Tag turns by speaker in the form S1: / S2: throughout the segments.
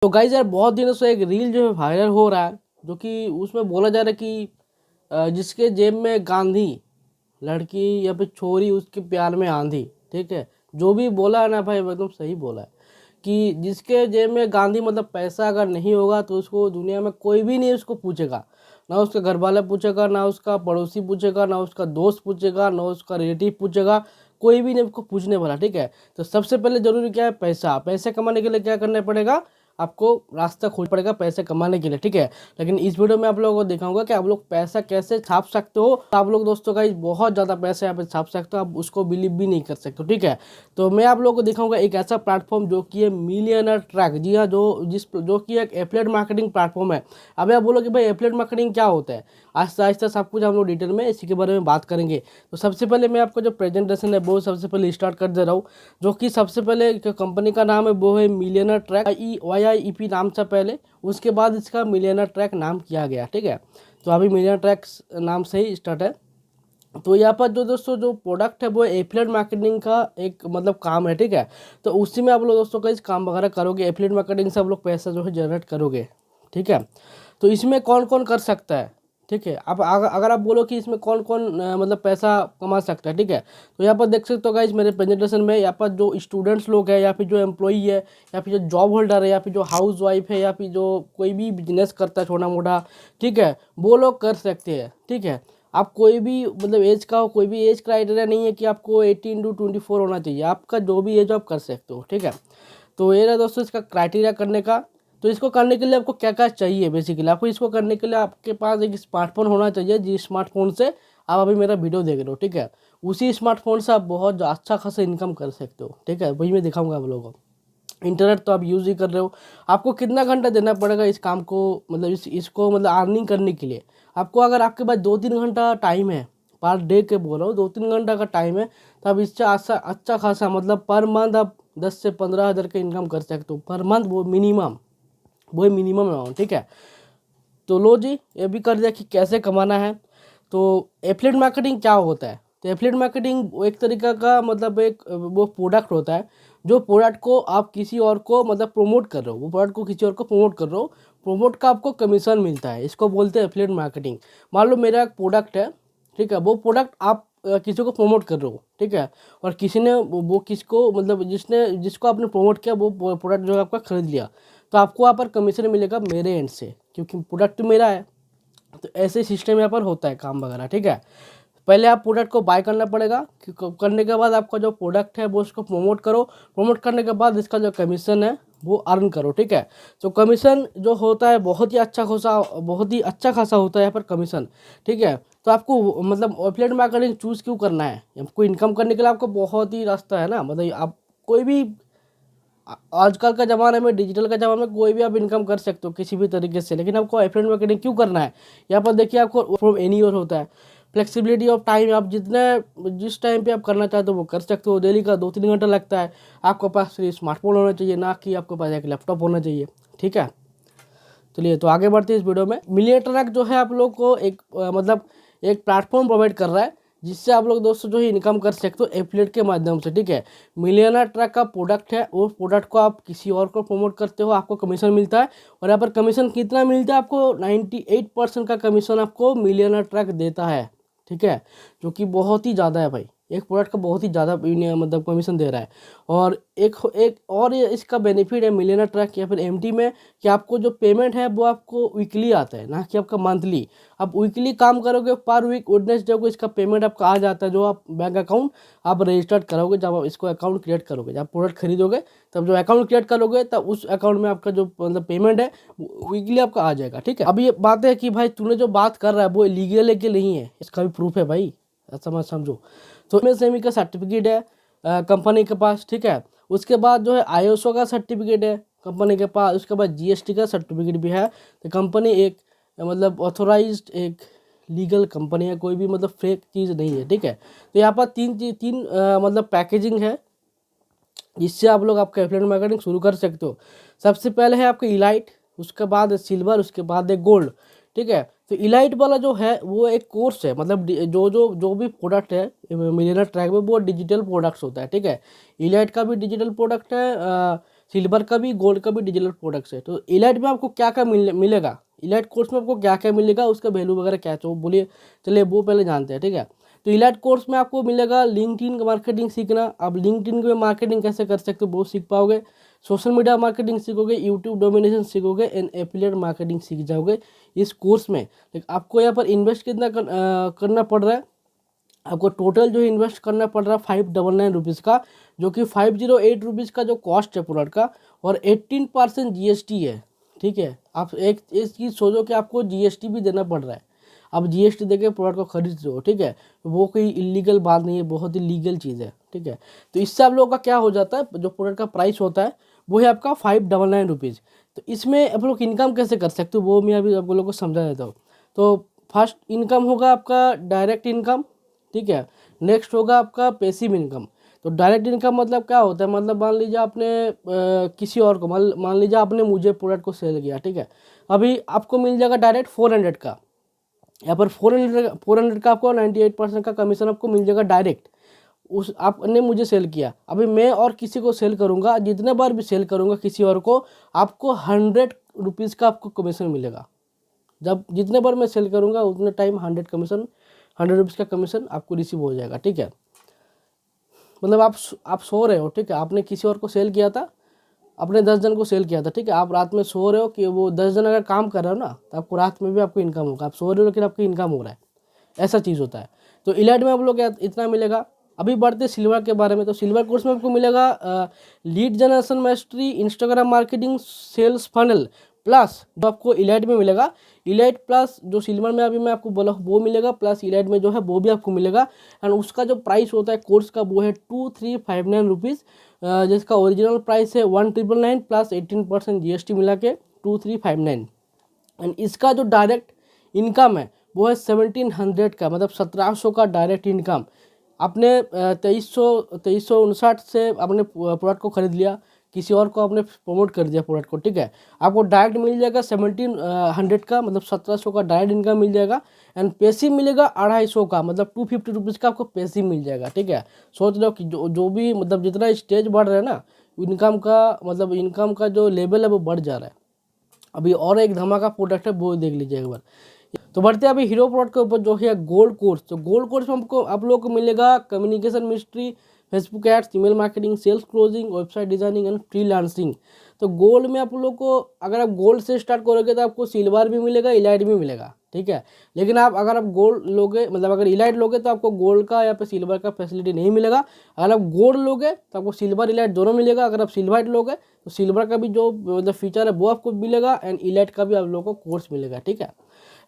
S1: तो गाइस यार बहुत दिनों से एक रील जो है वायरल हो रहा है, जो कि उसमें बोला जा रहा है कि जिसके जेब में गांधी, लड़की या फिर छोरी उसके प्यार में आंधी। ठीक है, जो भी बोला है ना भाई वो एकदम सही बोला है कि जिसके जेब में गांधी मतलब पैसा अगर नहीं होगा तो उसको दुनिया में कोई भी नहीं उसको पूछेगा। ना उसके घर वाले पूछेगा, ना उसका पड़ोसी पूछेगा, ना उसका दोस्त पूछेगा, ना उसका रिलेटिव पूछेगा। कोई भी नहीं उसको पूछने वाला। ठीक है, तो सबसे पहले जरूरी क्या है? पैसा। पैसे कमाने के लिए क्या करना पड़ेगा? आपको रास्ता खोज पड़ेगा पैसे कमाने के लिए। ठीक है, लेकिन इस वीडियो में आप लोगों को दिखाऊंगा कि आप लोग पैसा कैसे छाप सकते हो। तो आप लोग दोस्तों का बहुत ज़्यादा पैसा यहाँ पे छाप सकते हो, आप उसको बिलीव भी नहीं कर सकते हो। ठीक है, तो मैं आप लोगों को दिखाऊंगा एक ऐसा प्लेटफॉर्म जो कि है मिलियनर ट्रैक। जी हाँ, जो कि एक एफिलिएट मार्केटिंग प्लेटफॉर्म है। अब आप बोलो कि भाई एफिलिएट मार्केटिंग क्या होता है, आहिस्ता आहिस्ता सब कुछ हम लोग डिटेल में इसी के बारे में बात करेंगे। तो सबसे पहले मैं आपको जो प्रेजेंटेशन है वो सबसे पहले स्टार्ट कर दे रहा हूँ। जो कि सबसे पहले कंपनी का नाम है वो है मिलियनर ट्रैक, YIEP नाम से पहले, उसके बाद इसका मिलियनर ट्रैक नाम किया गया। ठीक है, तो अभी मिलियनर ट्रैक नाम से ही स्टार्ट है। तो यहाँ पर जो दोस्तों जो प्रोडक्ट है वो एफिलिएट मार्केटिंग का एक मतलब काम है। ठीक है, तो उसी में आप लोग दोस्तों का इस काम वगैरह करोगे, एफिलिएट मार्केटिंग से आप लोग पैसा जो है जनरेट करोगे। ठीक है, तो इसमें कौन कौन कर सकता है? ठीक है, अब अगर आप बोलो कि इसमें कौन कौन मतलब पैसा कमा सकता है, ठीक है, तो यहाँ पर देख सकते हो गाइस मेरे प्रेजेंटेशन में, यहाँ पर जो स्टूडेंट्स लोग हैं या फिर जो एम्प्लॉई है या फिर जो जॉब होल्डर है या फिर जो हाउस वाइफ है या फिर जो कोई भी बिजनेस करता है छोटा मोटा, ठीक है, वो लोग कर सकते हैं। ठीक है, आप कोई भी मतलब एज का हो, कोई भी एज क्राइटेरिया नहीं है कि आपको 18 to 24 होना चाहिए, आपका जो भी एज आप कर सकते हो। ठीक है, तो ये रहा दोस्तों इसका क्राइटेरिया करने का। तो इसको करने के लिए आपको क्या क्या चाहिए? बेसिकली आपको इसको करने के लिए आपके पास एक स्मार्टफोन होना चाहिए, जिस स्मार्टफोन से आप अभी मेरा वीडियो देख रहे हो। ठीक है, उसी स्मार्टफोन से आप बहुत अच्छा खासा इनकम कर सकते हो। ठीक है, वही मैं दिखाऊंगा आप लोगों को। इंटरनेट तो आप यूज़ ही कर रहे हो, आपको कितना घंटा देना पड़ेगा इस काम को, मतलब इसको मतलब अर्निंग करने के लिए? आपको अगर आपके पास 2-3 घंटा टाइम है, पर डे के बोल रहा हूँ, 2-3 घंटा का टाइम है, तो आप इससे अच्छा खासा मतलब पर मंथ आप 10 से 15 हज़ार का इनकम कर सकते हो पर मंथ, वो मिनिमम अमाउंट। ठीक है, तो लो जी, ये भी कर दिया कि कैसे कमाना है। तो एफिलिएट मार्केटिंग क्या होता है? तो एफिलिएट मार्केटिंग एक तरीका का मतलब एक वो प्रोडक्ट होता है, जो प्रोडक्ट को आप किसी और को मतलब प्रमोट कर रहे हो, वो प्रोडक्ट को किसी और को प्रमोट कर रहे हो, प्रमोट का आपको कमीशन मिलता है, इसको बोलते हैं एफिलिएट मार्केटिंग। मान लो मेरा एक प्रोडक्ट है, ठीक है, वो प्रोडक्ट आप किसी को प्रमोट कर रहे हो, ठीक है, और किसी ने वो किसको मतलब जिसको आपने प्रमोट किया वो प्रोडक्ट जो है आपका खरीद लिया, तो आपको यहाँ पर कमीशन मिलेगा मेरे एंड से, क्योंकि प्रोडक्ट मेरा है। तो ऐसे सिस्टम यहाँ पर होता है काम वगैरह। ठीक है, पहले आप प्रोडक्ट को बाय करना पड़ेगा, करने के बाद आपका जो प्रोडक्ट है वो उसको प्रमोट करो, प्रमोट करने के बाद इसका जो कमीशन है वो अर्न करो। ठीक है, तो कमीशन जो होता है बहुत ही अच्छा खासा होता है यहाँ पर कमीशन। ठीक है, तो आपको मतलब एफिलिएट मार्केटिंग चूज़ क्यों करना है? आपको इनकम करने के लिए आपको बहुत ही रास्ता है ना, मतलब आप कोई भी आजकल का ज़माने में, डिजिटल का ज़माना में कोई भी आप इनकम कर सकते हो किसी भी तरीके से, लेकिन आपको एफिलिएट मार्केटिंग क्यों करना है? यहाँ पर देखिए आपको फ्रॉम एनी और होता है, फ्लेक्सिबिलिटी ऑफ टाइम, आप जिस टाइम पे आप करना चाहते हो वो कर सकते हो। डेली का 2-3 घंटा लगता है, आपके पास सिर्फ स्मार्टफोन होना चाहिए, ना कि आपके पास एक लैपटॉप होना चाहिए। ठीक है, चलिए तो आगे बढ़ते हैं इस वीडियो में। मिलियनर ट्रैक जो है आप लोग को एक मतलब एक प्लेटफॉर्म प्रोवाइड कर रहा है, जिससे आप लोग दोस्तों जो है इनकम कर सकते हो एफिलिएट के माध्यम से। ठीक है, मिलियनर ट्रैक का प्रोडक्ट है, वो प्रोडक्ट को आप किसी और को प्रमोट करते हो, आपको कमीशन मिलता है। और यहाँ पर कमीशन कितना मिलता है आपको? 98% का कमीशन आपको मिलियनर ट्रैक देता है। ठीक है, जो कि बहुत ही ज़्यादा है भाई, एक प्रोडक्ट का बहुत ही ज़्यादा मतलब कमीशन दे रहा है। और एक एक और ये इसका बेनिफिट है मिलियनर ट्रैक या फिर एमटी में, कि आपको जो पेमेंट है वो आपको वीकली आता है, ना कि आपका मंथली। आप वीकली काम करोगे, पर वीक वेडनेसडे को इसका पेमेंट आपका आ जाता है, जो आप बैंक अकाउंट आप रजिस्टर्ड करोगे, जब आप इसको अकाउंट क्रिएट करोगे, जब प्रोडक्ट खरीदोगे तब जो अकाउंट क्रिएट करोगे तब उस अकाउंट में आपका जो मतलब पेमेंट है वीकली आपका आ जाएगा। ठीक है, अब ये बात है कि भाई तूने जो बात कर रहा है वो लीगल है कि नहीं है, इसका भी प्रूफ है भाई, ऐसा मत समझो। तो एमएसएमई का सर्टिफिकेट है कंपनी के पास। ठीक है, उसके बाद जो है आईएसओ का सर्टिफिकेट है कंपनी के पास, उसके बाद जीएसटी का सर्टिफिकेट भी है। तो कंपनी एक मतलब ऑथोराइज्ड एक लीगल कंपनी है, कोई भी मतलब फेक चीज़ नहीं है। ठीक है, तो यहाँ पर तीन मतलब पैकेजिंग है, जिससे आप लोग आपका एफिलिएट मार्केटिंग शुरू कर सकते हो। सबसे पहले है आपका इलाइट, उसके बाद सिल्वर, उसके बाद है गोल्ड। ठीक है, तो इलाइट वाला जो है वो एक कोर्स है, मतलब जो भी प्रोडक्ट है मिलियनर ट्रैक में वो डिजिटल प्रोडक्ट्स होता है। ठीक है, इलाइट का भी डिजिटल प्रोडक्ट है, सिल्वर का भी, गोल्ड का भी डिजिटल प्रोडक्ट्स है। तो इलाइट में आपको क्या क्या मिलेगा, इलाइट कोर्स में आपको क्या क्या मिलेगा, उसका वैल्यू वगैरह क्या है, तो बोलिए चलिए वो पहले जानते हैं, ठीक है। तो इलाइट कोर्स में आपको मिलेगा लिंक्डइन का मार्केटिंग सीखना, आप लिंक्डइन में मार्केटिंग कैसे कर सकते हो वो सीख पाओगे, सोशल मीडिया मार्केटिंग सीखोगे, यूट्यूब डोमिनेशन सीखोगे, एंड एफिलिएट मार्केटिंग सीख जाओगे इस कोर्स में। लेकिन आपको यहाँ पर इन्वेस्ट कितना करना पड़ रहा है, आपको टोटल जो इन्वेस्ट करना पड़ रहा है 599 रुपीज़ का, जो कि 508 रुपीज़ का जो कॉस्ट है प्रोडक्ट का, और 18% जीएसटी है, ठीक है। आप एक चीज़ सोचो कि आपको जीएसटी भी देना पड़ रहा है, आप जीएसटी देके प्रोडक्ट को खरीद रहे हो, ठीक है। वो कोई इलीगल बात नहीं है, बहुत ही लीगल चीज़ है, ठीक है। तो इससे आप लोगों का क्या हो जाता है, जो प्रोडक्ट का प्राइस होता है वो है आपका 599 रुपीज़। तो इसमें आप लोग इनकम कैसे कर सकते हो वो मैं अभी आप लोगों को समझा देता हूँ। तो फर्स्ट इनकम होगा आपका डायरेक्ट इनकम, ठीक है। नेक्स्ट होगा आपका पैसिव इनकम। तो डायरेक्ट इनकम मतलब क्या होता है, मतलब मान लीजिए आपने किसी और को, मान लीजिए आपने मुझे प्रोडक्ट को सेल किया, ठीक है। अभी आपको मिल जाएगा डायरेक्ट 400 का, यहाँ पर 400 का आपको 98% का कमीशन आपको मिल जाएगा डायरेक्ट। उस आपने मुझे सेल किया, अभी मैं और किसी को सेल करूँगा, जितने बार भी सेल करूँगा किसी और को, आपको 100 रुपीज़ का आपको कमीशन मिलेगा। जब जितने बार मैं सेल करूँगा उतने टाइम 100 रुपीज़ का कमीशन आपको रिसीव हो जाएगा, ठीक है। मतलब आप सो रहे हो, ठीक है, आपने किसी और को सेल किया था, आपने 10 जन को सेल किया था, ठीक है। आप रात में सो रहे हो कि वो 10 जन अगर काम कर रहे हो ना, तो आपको रात में भी आपको इनकम होगा, आप सो रहे हो लेकिन आपकी इनकम हो रहा है, ऐसा चीज़ होता है। तो इलाइट में आप लोग इतना मिलेगा। अभी बढ़ते सिल्वर के बारे में। तो सिल्वर कोर्स में आपको मिलेगा lead generation mastery, Instagram marketing, sales funnel, plus जो आपको इलाइट में मिलेगा, इलाइट प्लस जो सिल्वर में अभी मैं आपको बोला वो मिलेगा, प्लस इलाइट में जो है वो भी आपको मिलेगा। एंड उसका जो प्राइस होता है कोर्स का वो है 2359 रुपीज़, जिसका ओरिजिनल प्राइस है 1999 प्लस 18% जीएसटी मिला के 2359। एंड इसका जो डायरेक्ट इनकम है वो है 1700 का, मतलब 1700 का डायरेक्ट इनकम। आपने 2359 से आपने प्रोडक्ट को खरीद लिया, किसी और को आपने प्रमोट कर दिया प्रोडक्ट को, ठीक है। आपको डायरेक्ट मिल जाएगा 1700 का, मतलब 1700 का डायरेक्ट इनकम मिल जाएगा। एंड पैसिव मिलेगा 250 का, मतलब 250 रुपीज़ का आपको पैसिव मिल जाएगा, ठीक है। सोच लो कि जो भी मतलब जितना स्टेज बढ़ रहा है ना, इनकम का मतलब इनकम का जो लेवल है वो बढ़ जा रहा है। अभी और एक धमाका प्रोडक्ट है वो देख लीजिए एक बार। तो बढ़ते हैं अभी हीरो प्रोडक्ट के ऊपर, जो है गोल्ड कोर्स। तो गोल्ड कोर्स में आपको आप लोगों को मिलेगा communication mastery, Facebook ads, email marketing, sales closing, website designing and freelancing. तो गोल्ड में आप लोग को, अगर आप गोल्ड से स्टार्ट करोगे तो आपको सिल्वर भी मिलेगा, इलाइट भी मिलेगा, ठीक है। लेकिन अगर आप गोल्ड लोगे, मतलब अगर इलाइट लोगे तो आपको गोल्ड का या फिर सिल्वर का फैसिलिटी नहीं मिलेगा। अगर आप गोल्ड लोगे तो आपको सिल्वर इलाइट दोनों मिलेगा। अगर आप सिल्वर लोगे तो सिल्वर का भी जो मतलब फीचर है वो आपको मिलेगा, एंड इलाइट का भी आप लोगों को कोर्स मिलेगा, ठीक है।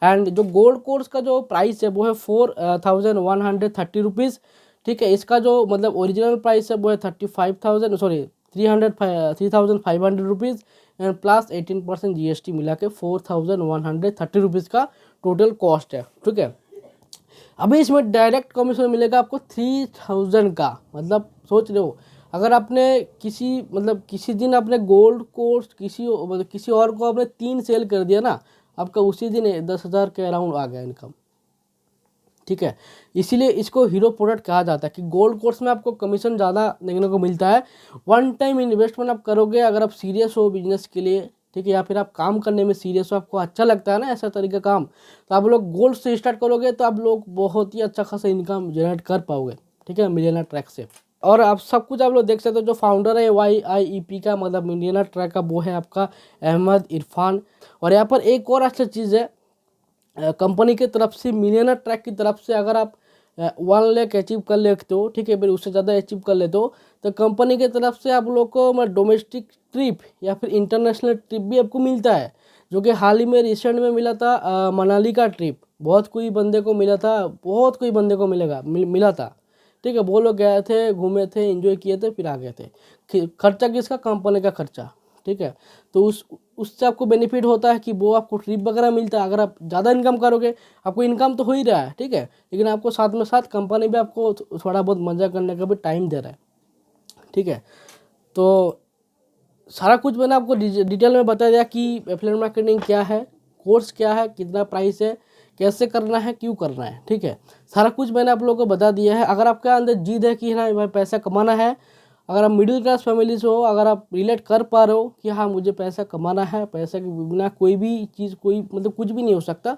S1: एंड जो गोल्ड कोर्स का जो प्राइस है वो है 4130 रुपीज़, ठीक है। इसका जो मतलब ओरिजिनल प्राइस है वो है 3500 रुपीज़, एंड प्लस 18% जीएसटी मिला के 4130 रुपीज़ का टोटल कॉस्ट है, ठीक है। अभी इसमें डायरेक्ट कमीशन मिलेगा आपको 3000 का। मतलब सोच रहे हो, अगर आपने किसी दिन आपने गोल्ड कोर्स किसी और को आपने 3 सेल कर दिया ना, आपका उसी दिन 10,000 के अराउंड आ गया इनकम, ठीक है। इसीलिए इसको हीरो प्रोडक्ट कहा जाता है कि गोल्ड कोर्स में आपको कमीशन ज़्यादा देखने को मिलता है। वन टाइम इन्वेस्टमेंट आप करोगे, अगर आप सीरियस हो बिजनेस के लिए, ठीक है, या फिर आप काम करने में सीरियस हो, आपको अच्छा लगता है ना ऐसा तरीका काम, तो आप लोग गोल्ड से स्टार्ट करोगे तो आप लोग बहुत ही अच्छा खासा इनकम जनरेट कर पाओगे, ठीक है, मिलियनर ट्रैक से। और आप सब कुछ आप लोग देख सकते हो, जो फाउंडर है YIEP का, मतलब मिलियनर ट्रैक का, वो है आपका अहमद इरफान। और यहाँ पर एक और अच्छा चीज़ है, कंपनी की तरफ से, मिलियनर ट्रैक की तरफ से, अगर आप 1 लाख अचीव कर लेते हो, ठीक है, फिर उससे ज़्यादा अचीव कर लेते हो, तो कंपनी की तरफ से आप लोग को डोमेस्टिक ट्रिप या फिर इंटरनेशनल ट्रिप भी आपको मिलता है, जो कि हाल ही में रिसेंट में मिला था। मनाली का ट्रिप बहुत कोई बंदे को मिला था, बहुत कोई बंदे को मिला था, ठीक है। वो लोग गए थे, घूमे थे, एंजॉय किए थे, फिर आ गए थे। खर्चा किसका? कंपनी का खर्चा, ठीक है। तो उससे आपको बेनिफिट होता है कि वो आपको ट्रिप वगैरह मिलता है। अगर आप ज़्यादा इनकम करोगे, आपको इनकम तो हो ही रहा है, ठीक है, लेकिन आपको साथ में साथ कंपनी भी आपको थोड़ा बहुत मज़ा करने का भी टाइम दे रहा है, ठीक है। तो सारा कुछ मैंने आपको डिटेल में बता दिया कि एफिलिएट मार्केटिंग क्या है, कोर्स क्या है, कितना प्राइस है, कैसे करना है, क्यों करना है, ठीक है। सारा कुछ मैंने आप लोगों को बता दिया है। अगर आपके अंदर जिद है कि ना भाई पैसा कमाना है, अगर आप मिडिल क्लास फैमिली से हो, अगर आप रिलेट कर पा रहे हो कि हाँ मुझे पैसा कमाना है, पैसा के बिना कोई भी चीज़, कोई मतलब कुछ भी नहीं हो सकता,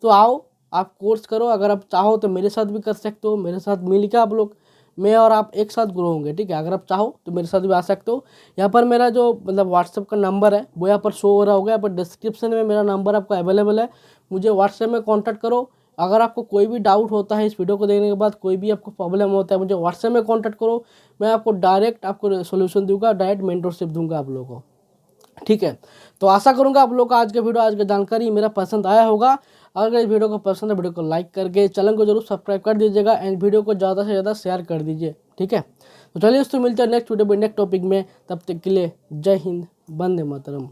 S1: तो आओ आप कोर्स करो। अगर आप चाहो तो मेरे साथ भी कर सकते हो, मेरे साथ मिल के आप लोग, मैं और आप एक साथ ग्रो होंगे, ठीक है। अगर आप चाहो तो मेरे साथ भी आ सकते हो। यहाँ पर मेरा जो मतलब व्हाट्सएप का नंबर है वो यहाँ पर शो हो रहा होगा, यहाँ पर डिस्क्रिप्शन में मेरा नंबर आपको अवेलेबल है, मुझे व्हाट्सएप में कॉन्टैक्ट करो। अगर आपको कोई भी डाउट होता है इस वीडियो को देखने के बाद, कोई भी आपको प्रॉब्लम होता है, मुझे व्हाट्सएप में कॉन्टैक्ट करो, मैं आपको डायरेक्ट आपको सोल्यूशन दूंगा, डायरेक्ट मेंटरशिप दूंगा आप लोगों को, ठीक है। तो आशा करूंगा आप लोग का आज का वीडियो, आज का जानकारी मेरा पसंद आया होगा। अगर इस वीडियो को पसंद है, वीडियो को लाइक करके चैनल को जरूर सब्सक्राइब कर दीजिएगा एंड वीडियो को ज़्यादा से ज़्यादा शेयर कर दीजिए, ठीक है। तो चलिए दोस्तों, मिलते हैं नेक्स्ट वीडियो में नेक्स्ट टॉपिक में, तब तक के लिए जय हिंद, वंदे मातरम।